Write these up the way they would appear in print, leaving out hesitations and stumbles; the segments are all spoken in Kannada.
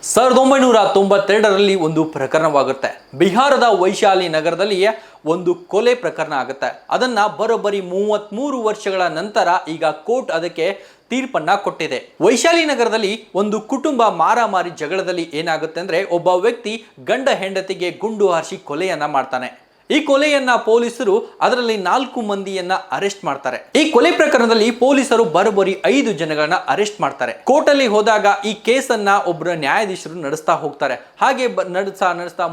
1992ರಲ್ಲಿ ಒಂದು ಪ್ರಕರಣವಾಗುತ್ತೆ. ಬಿಹಾರದ ವೈಶಾಲಿ ನಗರದಲ್ಲಿ ಒಂದು ಕೊಲೆ ಪ್ರಕರಣ ಆಗುತ್ತೆ. ಅದನ್ನ ಬರೋಬ್ಬರಿ 33 ವರ್ಷಗಳ ನಂತರ ಈಗ ಕೋರ್ಟ್ ಅದಕ್ಕೆ ತೀರ್ಪನ್ನ ಕೊಟ್ಟಿದೆ. ವೈಶಾಲಿ ನಗರದಲ್ಲಿ ಒಂದು ಕುಟುಂಬ ಮಾರಾಮಾರಿ ಜಗಳದಲ್ಲಿ ಏನಾಗುತ್ತೆ ಅಂದ್ರೆ, ಒಬ್ಬ ವ್ಯಕ್ತಿ ಗಂಡ ಹೆಂಡತಿಗೆ ಗುಂಡು ಹಾರಿಸಿ ಕೊಲೆಯನ್ನ ಮಾಡ್ತಾನೆ. ಈ ಕೊಲೆಯನ್ನ ಪೊಲೀಸರು ಅದರಲ್ಲಿ 4 ಮಂದಿಯನ್ನ ಅರೆಸ್ಟ್ ಮಾಡ್ತಾರೆ. ಈ ಕೊಲೆ ಪ್ರಕರಣದಲ್ಲಿ ಪೊಲೀಸರು ಬರೋಬ್ಬರಿ 5 ಜನಗಳನ್ನ ಅರೆಸ್ಟ್ ಮಾಡ್ತಾರೆ. ಕೋರ್ಟ್ ಅಲ್ಲಿ ಹೋದಾಗ ಈ ಕೇಸನ್ನ ಒಬ್ಬರ ನ್ಯಾಯಾಧೀಶರು ನಡೆಸ್ತಾ ಹೋಗ್ತಾರೆ. ಹಾಗೆ ನಡೆಸ್ತಾ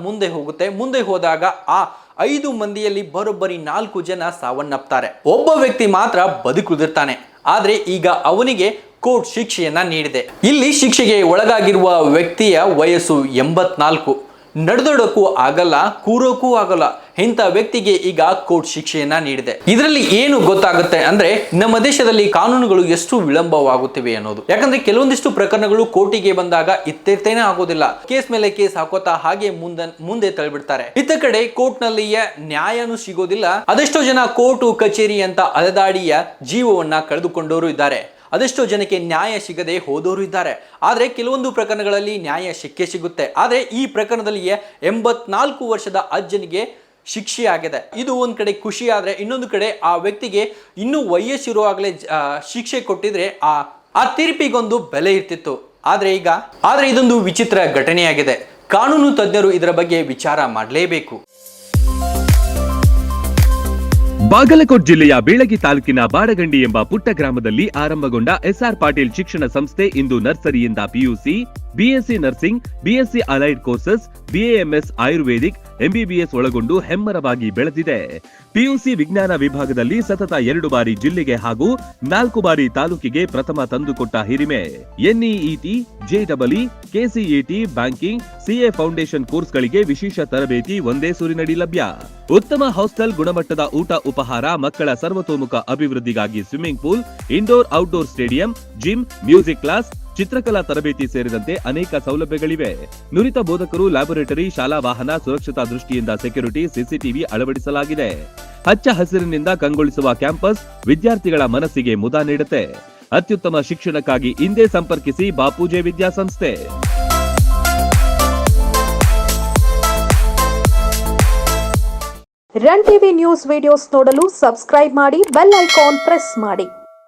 ಮುಂದೆ ಹೋದಾಗ ಆ 5 ಮಂದಿಯಲ್ಲಿ ಬರೋಬ್ಬರಿ 4 ಜನ ಸಾವನ್ನಪ್ತಾರೆ. ಒಬ್ಬ ವ್ಯಕ್ತಿ ಮಾತ್ರ ಬದುಕುಳಿದಿರ್ತಾನೆ. ಆದ್ರೆ ಈಗ ಅವನಿಗೆ ಕೋರ್ಟ್ ಶಿಕ್ಷೆಯನ್ನ ನೀಡಿದೆ. ಇಲ್ಲಿ ಶಿಕ್ಷೆಗೆ ಒಳಗಾಗಿರುವ ವ್ಯಕ್ತಿಯ ವಯಸ್ಸು 84. ನಡೆದೋಡಕ್ಕೂ ಆಗಲ್ಲ, ಕೂರೋಕ್ಕೂ ಆಗಲ್ಲ. ಇಂಥ ವ್ಯಕ್ತಿಗೆ ಈಗ ಕೋರ್ಟ್ ಶಿಕ್ಷೆಯನ್ನ ನೀಡಿದೆ. ಇದರಲ್ಲಿ ಏನು ಗೊತ್ತಾಗುತ್ತೆ ಅಂದ್ರೆ, ನಮ್ಮ ದೇಶದಲ್ಲಿ ಕಾನೂನುಗಳು ಎಷ್ಟು ವಿಳಂಬವಾಗುತ್ತಿವೆ ಅನ್ನೋದು. ಯಾಕಂದ್ರೆ ಕೆಲವೊಂದಿಷ್ಟು ಪ್ರಕರಣಗಳು ಕೋರ್ಟಿಗೆ ಬಂದಾಗ ಇತ್ಯರ್ಥನೇ ಆಗೋದಿಲ್ಲ. ಕೇಸ್ ಮೇಲೆ ಕೇಸ್ ಹಾಕೋತಾ ಹಾಗೆ ಮುಂದೆ ತಳ್ಳಿಬಿಡ್ತಾರೆ. ಇತ್ತ ಕಡೆ ಕೋರ್ಟ್ ನಲ್ಲಿಯೇ ನ್ಯಾಯನೂ ಸಿಗೋದಿಲ್ಲ. ಅದೆಷ್ಟೋ ಜನ ಕೋರ್ಟು ಕಚೇರಿ ಅಂತ ಅಲೆದಾಡಿಯ ಜೀವವನ್ನ ಕಳೆದುಕೊಂಡವರು ಇದ್ದಾರೆ. ಅದೆಷ್ಟೋ ಜನಕ್ಕೆ ನ್ಯಾಯ ಸಿಗದೆ ಹೋದವರು ಇದ್ದಾರೆ. ಆದರೆ ಕೆಲವೊಂದು ಪ್ರಕರಣಗಳಲ್ಲಿ ನ್ಯಾಯ ಸಿಗುತ್ತೆ. ಆದರೆ ಈ ಪ್ರಕರಣದಲ್ಲಿಯೇ 84 ವರ್ಷದ ಅಜ್ಜನಿಗೆ ಶಿಕ್ಷೆ ಆಗಿದೆ. ಇದು ಒಂದ್ ಕಡೆ ಖುಷಿ ಆದ್ರೆ, ಇನ್ನೊಂದು ಕಡೆ ಆ ವ್ಯಕ್ತಿಗೆ ಇನ್ನೂ ವಯಸ್ಸಿರುವಾಗಲೇ ಶಿಕ್ಷೆ ಕೊಟ್ಟಿದ್ರೆ ಆ ತೀರ್ಪಿಗೊಂದು ಬೆಲೆ ಇರ್ತಿತ್ತು. ಆದ್ರೆ ಇದೊಂದು ವಿಚಿತ್ರ ಘಟನೆಯಾಗಿದೆ. ಕಾನೂನು ತಜ್ಞರು ಇದರ ಬಗ್ಗೆ ವಿಚಾರ ಮಾಡಲೇಬೇಕು. ಬಾಗಲಕೋಟ್ ಜಿಲ್ಲೆಯ ಬೀಳಗಿ ತಾಲೂಕಿನ ಬಾಡಗಂಡಿ ಎಂಬ ಪುಟ್ಟ ಗ್ರಾಮದಲ್ಲಿ ಆರಂಭಗೊಂಡ ಎಸ್ಆರ್ ಪಾಟೀಲ್ ಶಿಕ್ಷಣ ಸಂಸ್ಥೆ ಇಂದು ನರ್ಸರಿಯಿಂದ PUC, BSc nursing, BSc allied courses, BAMS Ayurvedic, MBBS ಒಳಗೊಂಡು ಹೆಮ್ಮರವಾಗಿ ಬೆಳೆದಿದೆ. ಪಿಯುಸಿ ವಿಜ್ಞಾನ ವಿಭಾಗದಲ್ಲಿ ಸತತ 2 ಬಾರಿ ಜಿಲ್ಲೆಗೆ ಹಾಗೂ 4 ಬಾರಿ ತಾಲೂಕಿಗೆ ಪ್ರಥಮ ತಂದುಕೊಟ್ಟ ಹಿರಿಮೆ. NEET, JEE, KCET, banking, CA foundation ಕೋರ್ಸ್ಗಳಿಗೆ ವಿಶೇಷ ತರಬೇತಿ ಒಂದೇ ಸೂರಿನಡಿ ಲಭ್ಯ. ಉತ್ತಮ ಹಾಸ್ಟೆಲ್, ಗುಣಮಟ್ಟದ ಊಟ ಉಪಹಾರ, ಮಕ್ಕಳ ಸರ್ವತೋಮುಖ ಅಭಿವೃದ್ಧಿಗಾಗಿ swimming pool, indoor outdoor stadium, gym, music class, ಚಿತ್ರಕಲಾ ತರಬೇತಿ ಸೇರಿದಂತೆ ಅನೇಕ ಸೌಲಭ್ಯಗಳಿವೆ. ನುರಿತ ಬೋಧಕರು, ಲ್ಯಾಬೊರೇಟರಿ, ಶಾಲಾ ವಾಹನ, ಸುರಕ್ಷತಾ ದೃಷ್ಟಿಯಿಂದ ಸೆಕ್ಯೂರಿಟಿ, ಸಿಸಿಟಿವಿ ಅಳವಡಿಸಲಾಗಿದೆ. ಹಚ್ಚ ಹಸಿರಿನಿಂದ ಕಂಗೊಳಿಸುವ ಕ್ಯಾಂಪಸ್ ವಿದ್ಯಾರ್ಥಿಗಳ ಮನಸ್ಸಿಗೆ ಮುದ ನೀಡುತ್ತೆ. ಅತ್ಯುತ್ತಮ ಶಿಕ್ಷಣಕ್ಕಾಗಿ ಇಂದೇ ಸಂಪರ್ಕಿಸಿ ಬಾಪೂಜೆ ವಿದ್ಯಾಸಂಸ್ಥೆ. ರನ್ ಟಿವಿ ನ್ಯೂಸ್ ವಿಡಿಯೋಸ್ ನೋಡಲು ಸಬ್ಸ್ಕ್ರೈಬ್ ಮಾಡಿ, ಬೆಲ್ ಐಕಾನ್ ಪ್ರೆಸ್ ಮಾಡಿ.